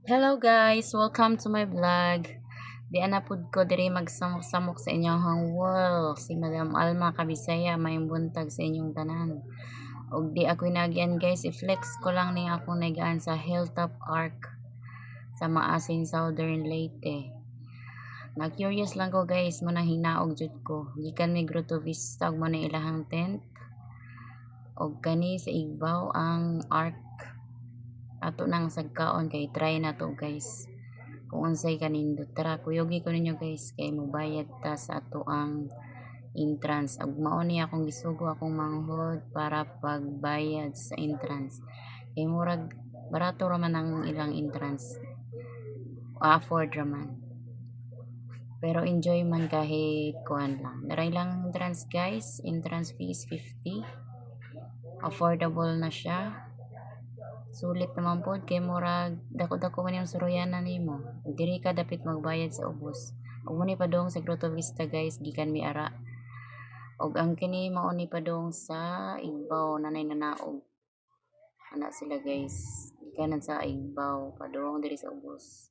Hello guys, welcome to my vlog. Di anapod ko diri magsamok-samok sa inyong world. Si Madam Alma Kabisaya may buntag sa inyong tanan. Og di ako nagyan guys, i-flex ko lang ning ako nagaan sa Hilltop Arc sa Maasin Southern Leyte. Na-curious lang ko guys, mo na hinaog jud ko. Gikan mi Grotto Vista og mo na ilahang tent. Og kani sa Igbaw ang arc ato nang sagkaon kay try na to guys kung unsay kanindot. Tara kuyogi ko ninyo guys kay mobayad ta sa ato ang entrance. Ug mao ni akong gisugo akong manghod para pagbayad sa entrance kay murag barato raman ang ilang entrance, afford raman, pero enjoy man kahit kuan lang. Daray lang entrance guys, entrance fee is 50, affordable na siya. Sulit naman po kay murag dako-dako man yung suruyanan nimo. Diri ka dapit magbayad sa ubos. Ug mo ni padong sa Grotto Vista guys, gikan mi ara. Og ang kini mao ni padong sa Igbaw nanay nanaog. Ana sila guys. Gikan sa Igbaw padong diri sa ubos.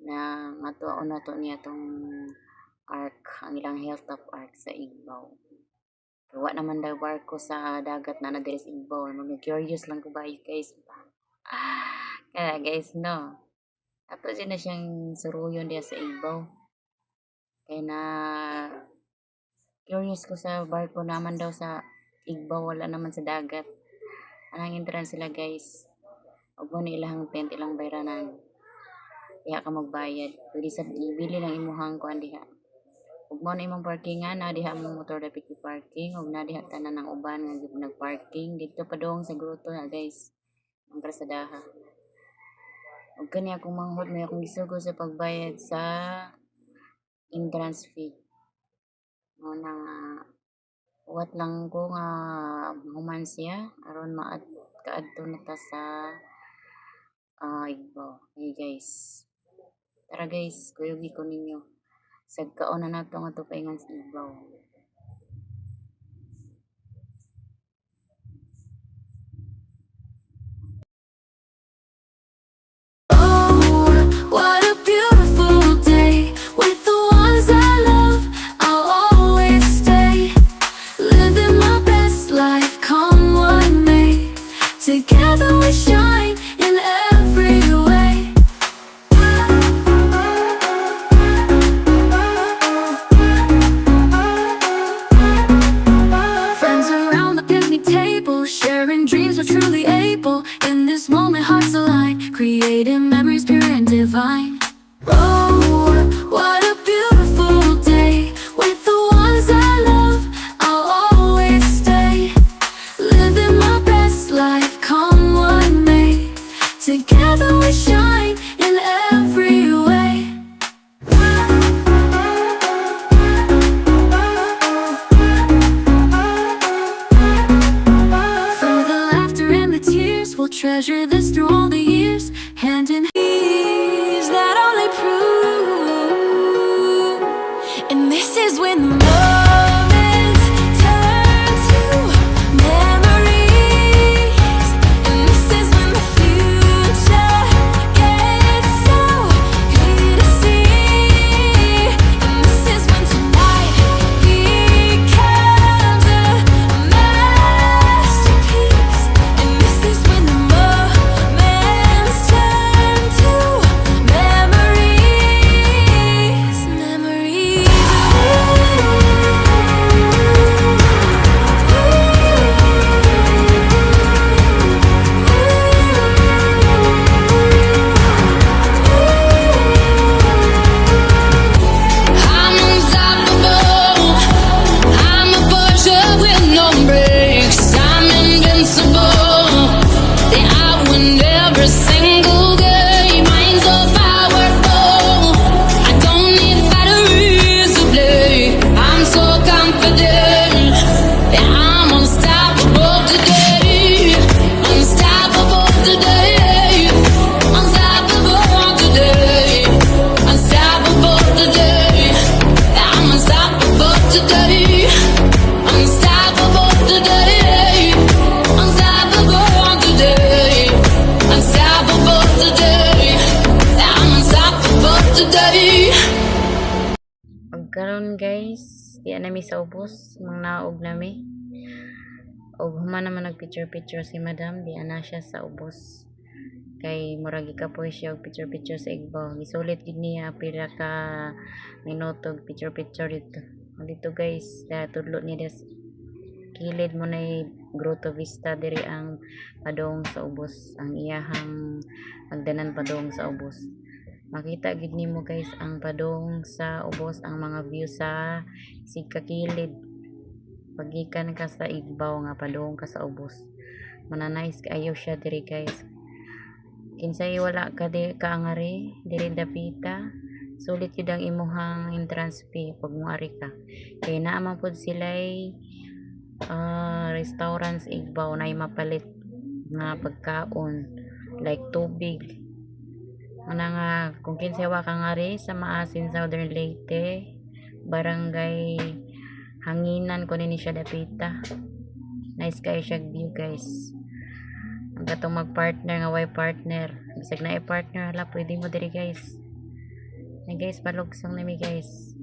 Na matuon na to niya tong arc, ang ilang hilltop arc sa Igbaw. Gawa naman daw barko sa dagat na diri sa Igbaw. Mag-curious lang ko ba guys. Kaya guys, no. Ato din na siyang suruyon diya sa Igbaw. Kaya na curious ko sa barko naman daw sa Igbaw, wala naman sa dagat. Anang entrance sila guys. Huwag mo na ilahang tent, ilang bayranan. Kaya ka magbayad. Pwede sa ibili lang imuhang ko diha. Huwag mo na imong parkingan, na diha mong motor dapat parking. Huwag na diha tanan ng uban nga nagparking. Dito pa doong sa grotto na guys. Ang krasadaha. Huwag ka niya akong manghod, may akong gisugo sa pagbayad sa entrance fee. No, na uwat lang ko nga human siya aron kaadto na ta sa Igbaw. Hey guys. Tara guys, kuyugi ko ninyo. Sagkaon na nato nga to paingan sa Igbaw. What a beautiful day with the ones I love. I'll always stay, living my best life, come what may. Together we shine in every way. Friends around the picnic table, sharing dreams, we're truly able. In this moment, hearts align, creating memories pure and divine. Oh, what a beautiful day with the ones I love. I'll always stay, living my best life, come what may. Together we shine in every way. For the laughter and the tears, we'll treasure this through all the years, hand in hand. That only prove, and this is when the moments turn to memories, and this is when the future gets so clear to see, and this is when tonight becomes a masterpiece, and this is when the moments Karon guys, di nami sa ubos, mang naog nami. Og human naman nag-picture-picture si madam, di ana siya sa ubos. Kay murag gikapoy siya og picture-picture sa igbaw. Gisulit gid niya pila ka minuto picture-picture dito. Dito guys, tudlo niya des kilid mo na Grotto Vista diri ang padong sa ubos, ang iyahang pagdanan padong sa ubos. Makita gid nimo guys ang padong sa ubos, ang mga view sa sigkakilid pagikan ka sa igbaw nga padong ka sa ubos. Mananice kaayo siya diri guys. Kinsay wala ka di kaangari diri dapita, sulit yun ang imuhang entrance fee pag muari ka. Kay naaman pod sila'y restaurants igbaw na mapalit nga pagkaon like tubig. Ana nga kung kinsay wa ka ngari sa Maasin, Southern Leyte, barangay Hanginan ko ni siya dapita. Nice kayo siya view guys. Ang katong mag-partner nga way partner. Bisag na i-partner hala pwede mo diri guys. Na guys palugsong nami guys.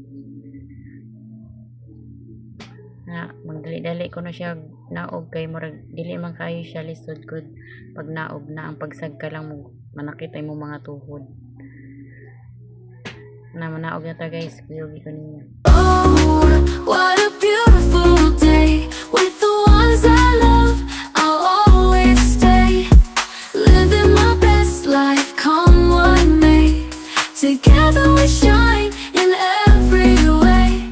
Na magdali-dali ko na siya naog kay murag dili man kayo siya lisod good pag naog na ang pagsagka lang mo manakit ay mo mga tuhod. Na manaog na ta guys, kuyugi ko ninyo. Oh, what a beautiful day with the ones I love. I'll always stay, living my best life, come what may. Together we shine in every way.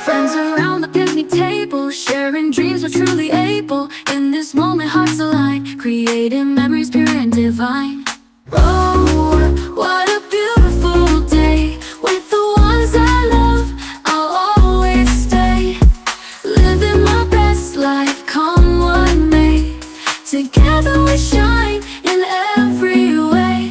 Friends around the picnic table, sharing dreams we're truly able. In this moment hearts align, creating memories pure and divine. Oh, what a beautiful day with the ones I love. I'll always stay, living my best life, come what may. Together we shine in every way.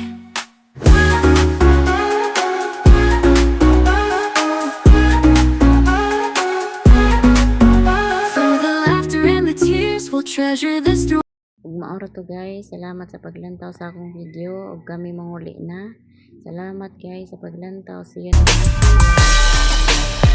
For the laughter and the tears, we'll treasure this through. Ug maoro to guys, salamat sa paglantaw sa akong video ug kami manguli na. Salamat guys sa paglantaw. See you next time.